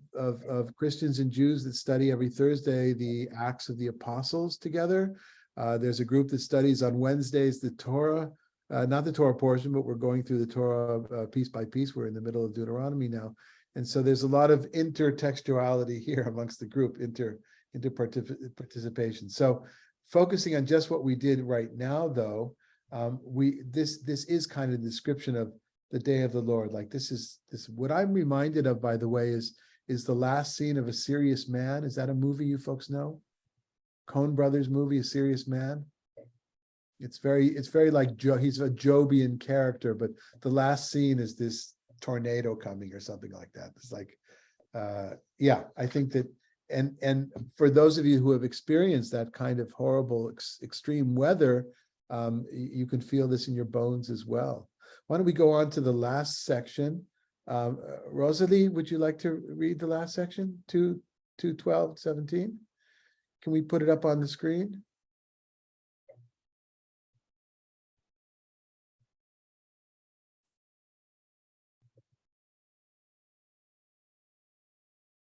Christians and Jews that study every Thursday the Acts of the Apostles together. There's a group that studies on Wednesdays the Torah, not the Torah portion, but we're going through the Torah piece by piece. We're in the middle of Deuteronomy now. And so there's a lot of intertextuality here amongst the group, participation. So focusing on just what we did right now, though, this is kind of a description of the day of the Lord. Like this what I'm reminded of, by the way, is the last scene of A Serious Man. Is that a movie you folks know? Coen Brothers movie, A Serious Man. It's very like Joe. He's a Jobian character, but the last scene is this tornado coming or something like that. It's like, yeah, I think that, and for those of you who have experienced that kind of horrible extreme weather, you can feel this in your bones as well. Why don't we go on to the last section? Rosalie, would you like to read the last section, 2:12-17? Can we put it up on the screen?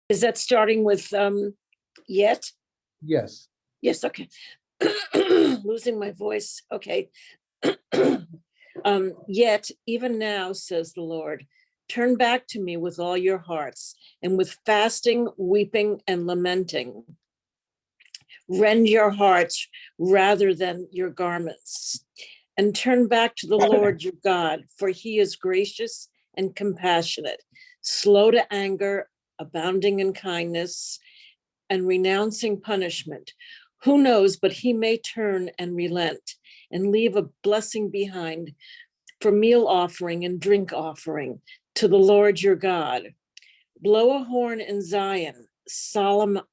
Is that starting with yet? Yes. Yes, okay. Losing my voice. Okay. Yet, even now, says the Lord, turn back to me with all your hearts, and with fasting, weeping, and lamenting. Rend your hearts rather than your garments, and turn back to the Lord your God, for he is gracious and compassionate, slow to anger, abounding in kindness, and renouncing punishment. Who knows, but he may turn and relent and leave a blessing behind for meal offering and drink offering to the Lord your God. Blow a horn in Zion, solemnize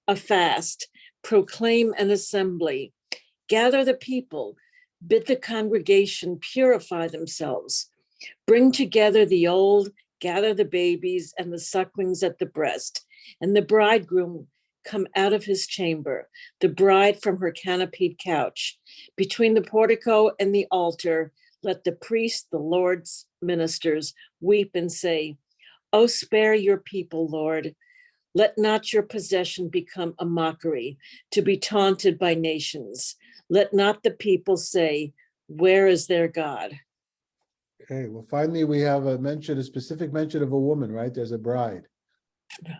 a fast, proclaim an assembly, gather the people, bid the congregation purify themselves, bring together the old, gather the babies and the sucklings at the breast, and the bridegroom come out of his chamber, the bride from her canopied couch. Between the portico and the altar, let the priest, the Lord's ministers, weep and say, "Oh, spare your people, Lord. Let not your possession become a mockery, to be taunted by nations. Let not the people say, where is their God?" Okay, well, finally, we have a specific mention of a woman, right? There's a bride.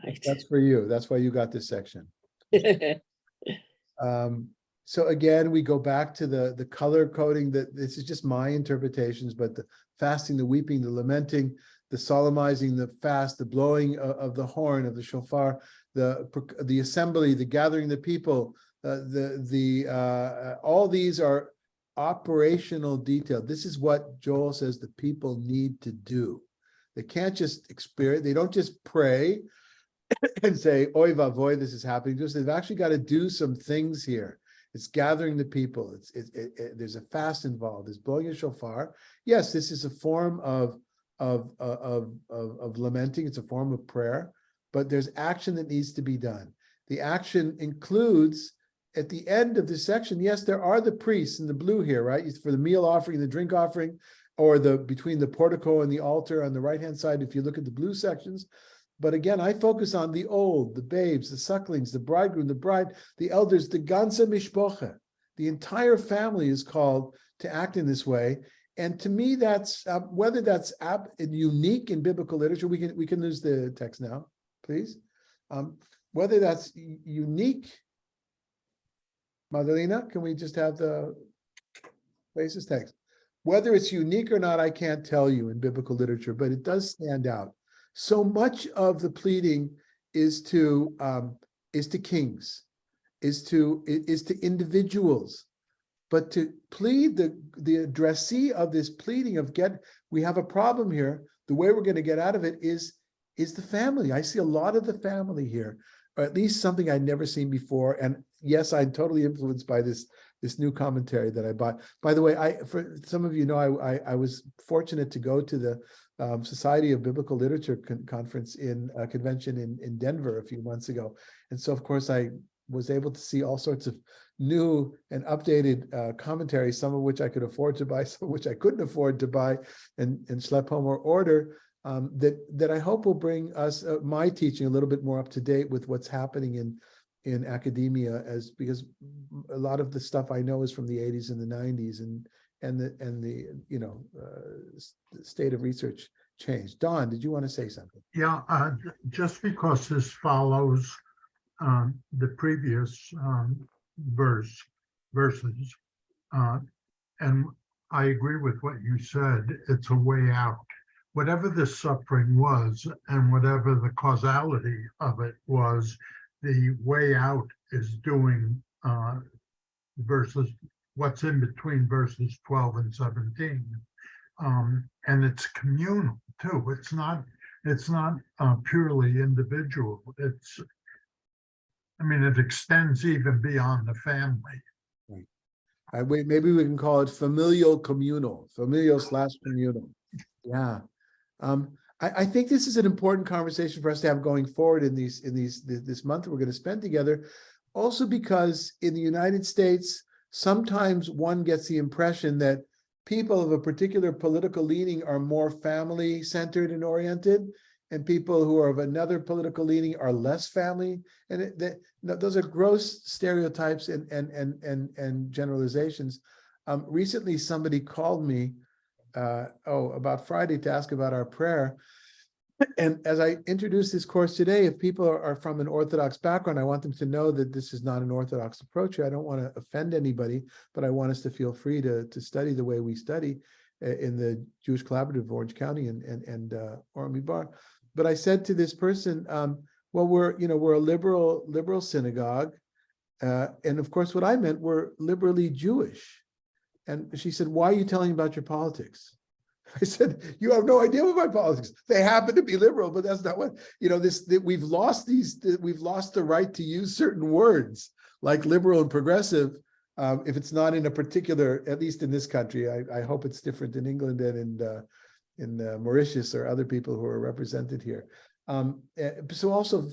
Right. That's for you. That's why you got this section. So again, we go back to the color coding. That this is just my interpretations, but the fasting, the weeping, the lamenting, the solemnizing, the fast, the blowing of the horn, of the shofar, the assembly, the gathering the people, all these are operational detail. This is what Joel says the people need to do. They can't just experience, they don't just pray and say, "Oy vavoy, this is happening." Just they've actually got to do some things here. It's gathering the people. There's a fast involved. There's blowing a shofar. Yes, this is a form of lamenting. It's a form of prayer, but there's action that needs to be done. The action includes, at the end of this section, yes, there are the priests in the blue here, right? For the meal offering, the drink offering, or between the portico and the altar on the right-hand side, if you look at the blue sections. But again, I focus on the old, the babes, the sucklings, the bridegroom, the bride, the elders, the ganze mishpocha. The entire family is called to act in this way. And to me, that's whether that's unique in biblical literature. We can lose the text now, please. Whether that's unique. Madalena, can we just have the basis text? Whether it's unique or not, I can't tell you in biblical literature, but it does stand out. So much of the pleading is to kings, is to individuals. But to plead, the addressee of this pleading of we have a problem here. The way we're going to get out of it is the family. I see a lot of the family here, or at least something I'd never seen before. And yes, I'm totally influenced by this new commentary that I bought. By the way, for some of you know, I was fortunate to go to the Society of Biblical Literature conference convention in Denver a few months ago. And so, of course, I was able to see all sorts of new and updated commentaries, some of which I could afford to buy, some of which I couldn't afford to buy and schlep home or order, that I hope will bring us my teaching a little bit more up to date with what's happening in academia, because a lot of the stuff I know is from the 80s and the 90s, and the state of research changed. Don, did you want to say something? Yeah, just because this follows the previous verses, and I agree with what you said. It's a way out. Whatever the suffering was, and whatever the causality of it was, the way out is doing verses, what's in between verses 12 and 17. And it's communal too. It's not purely individual. It extends even beyond the family. Right. Maybe we can call it familial communal, familial/communal. Yeah. I think this is an important conversation for us to have going forward in this month we're going to spend together. Also because in the United States, sometimes one gets the impression that people of a particular political leaning are more family-centered and oriented, and people who are of another political leaning are less family. And those are gross stereotypes and generalizations. Recently, somebody called me about Friday to ask about our prayer. And as I introduce this course today, if people are from an Orthodox background, I want them to know that this is not an Orthodox approach here. I don't want to offend anybody, but I want us to feel free to study the way we study in the Jewish Collaborative of Orange County and Orem Midbar. But I said to this person, well, we're a liberal synagogue, and of course, what I meant, we're liberally Jewish. And she said, "Why are you telling about your politics?" I said, "You have no idea about my politics. They happen to be liberal, but that's not what we've lost the right to use certain words like liberal and progressive if it's not in a particular, at least in this country. I hope it's different in England and in Mauritius or other people who are represented here. So also the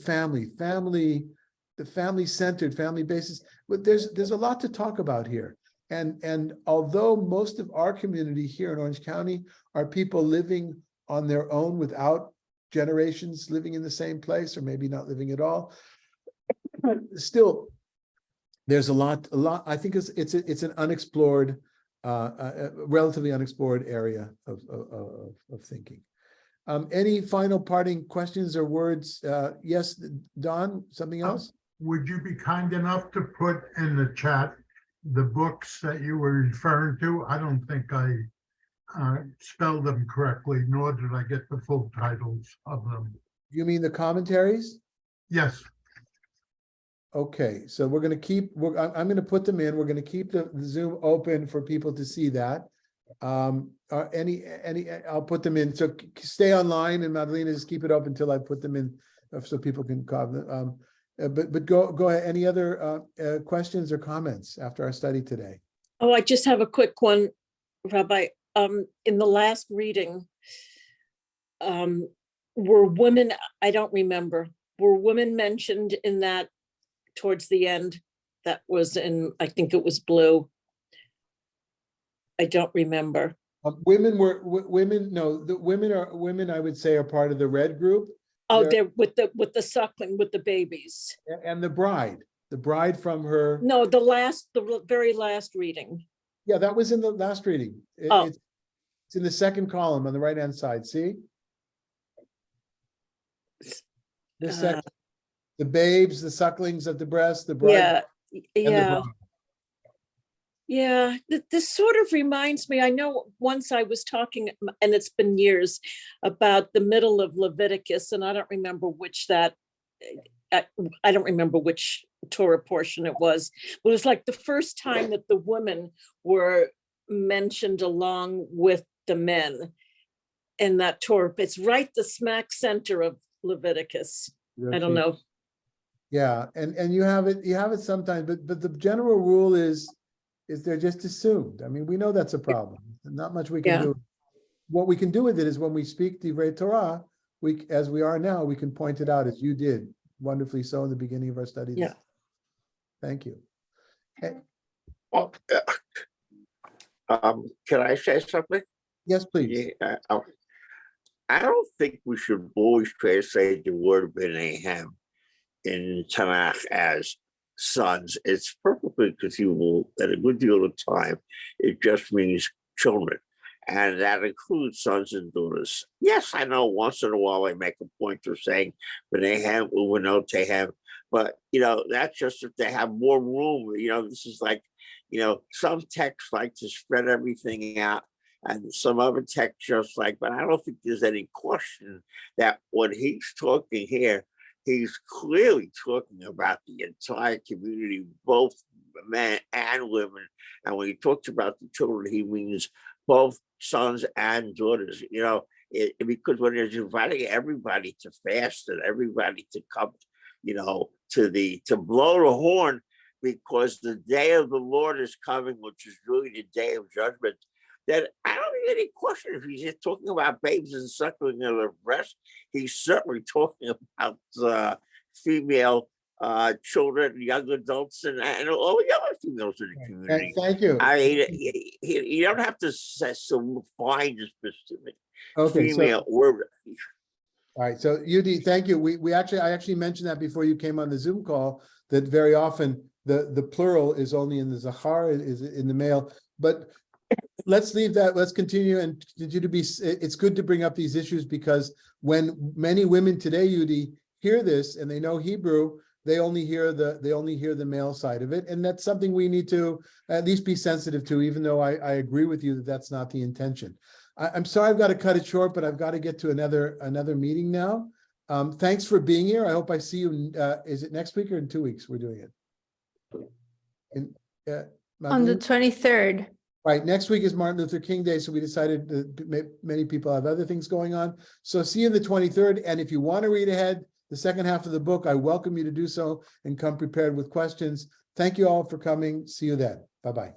family-centered, family basis. But there's a lot to talk about here. And although most of our community here in Orange County are people living on their own without generations living in the same place, or maybe not living at all, still there's a lot. I think it's an unexplored, relatively unexplored area of thinking. Any final parting questions or words? Yes, Don, something else? Would you be kind enough to put in the chat the books that you were referring to? I don't think I spelled them correctly, nor did I get the full titles of them. You mean the commentaries? Yes. Okay, so we're going to keep, I'm going to put them in. We're going to keep the Zoom open for people to see that. I'll put them in. So stay online, and Madalena, just keep it open until I put them in so people can comment. But go ahead. Any other questions or comments after our study today? Oh, I just have a quick one, Rabbi. In the last reading, were women, I don't remember, were women mentioned in that towards the end? That was in, I think it was blue. I don't remember. Women were women. No, the women. I would say are part of the red group. Oh, they're with the suckling, with the babies. And the bride from her. No, the very last reading. Yeah, that was in the last reading. It's in the second column on the right-hand side, see? This section, the babes, the sucklings of the breast, the bride. Yeah. Yeah, this sort of reminds me, I know once I was talking, and it's been years, about the middle of Leviticus, and I don't remember which I don't remember which Torah portion it was. But it was like the first time that the women were mentioned along with the men in that Torah. It's right the smack center of Leviticus. I don't know. Yeah, and you have it sometimes, but the general rule is they're just assumed. I mean, we know that's a problem. Not much we can do. What we can do with it is when we speak Divrei Torah, as we are now, we can point it out as you did wonderfully so in the beginning of our study. Yeah. Thank you. Well, can I say something? Yes, please. Yeah, I don't think we should always translate the word B'naihem in Tanakh as sons. It's perfectly conceivable that a good deal of time it just means children, and that includes sons and daughters. Yes, I know once in a while I make a point of saying B'naihem, Uvenotehem, but that's just if they have more room. This is like, some texts like to spread everything out, and some other texts just like, but I don't think there's any question that when he's talking here, he's clearly talking about the entire community, both men and women. And when he talks about the children, he means both sons and daughters, because when he's inviting everybody to fast and everybody to come, to blow the horn, because the day of the Lord is coming, which is really the day of judgment, that I don't think any question if he's just talking about babes and suckling of their breast. He's certainly talking about female children, young adults, and all the other females in the community. Thank you. You don't have to find a specific Okay, female word. All right, so Yudi, thank you. I actually mentioned that before you came on the Zoom call, that very often the plural is only in the Zachar, is in the male, but let's leave that. Let's continue and continue to be. It's good to bring up these issues because when many women today, Yudi, hear this and they know Hebrew, they only hear the male side of it, and that's something we need to at least be sensitive to. Even though I agree with you that that's not the intention. I'm sorry I've got to cut it short, but I've got to get to another meeting now. Thanks for being here. I hope I see you. Is it next week or in 2 weeks? We're doing it. On the 23rd. Right, next week is Martin Luther King Day, so we decided that many people have other things going on. So see you on the 23rd, and if you want to read ahead the second half of the book, I welcome you to do so and come prepared with questions. Thank you all for coming. See you then. Bye-bye.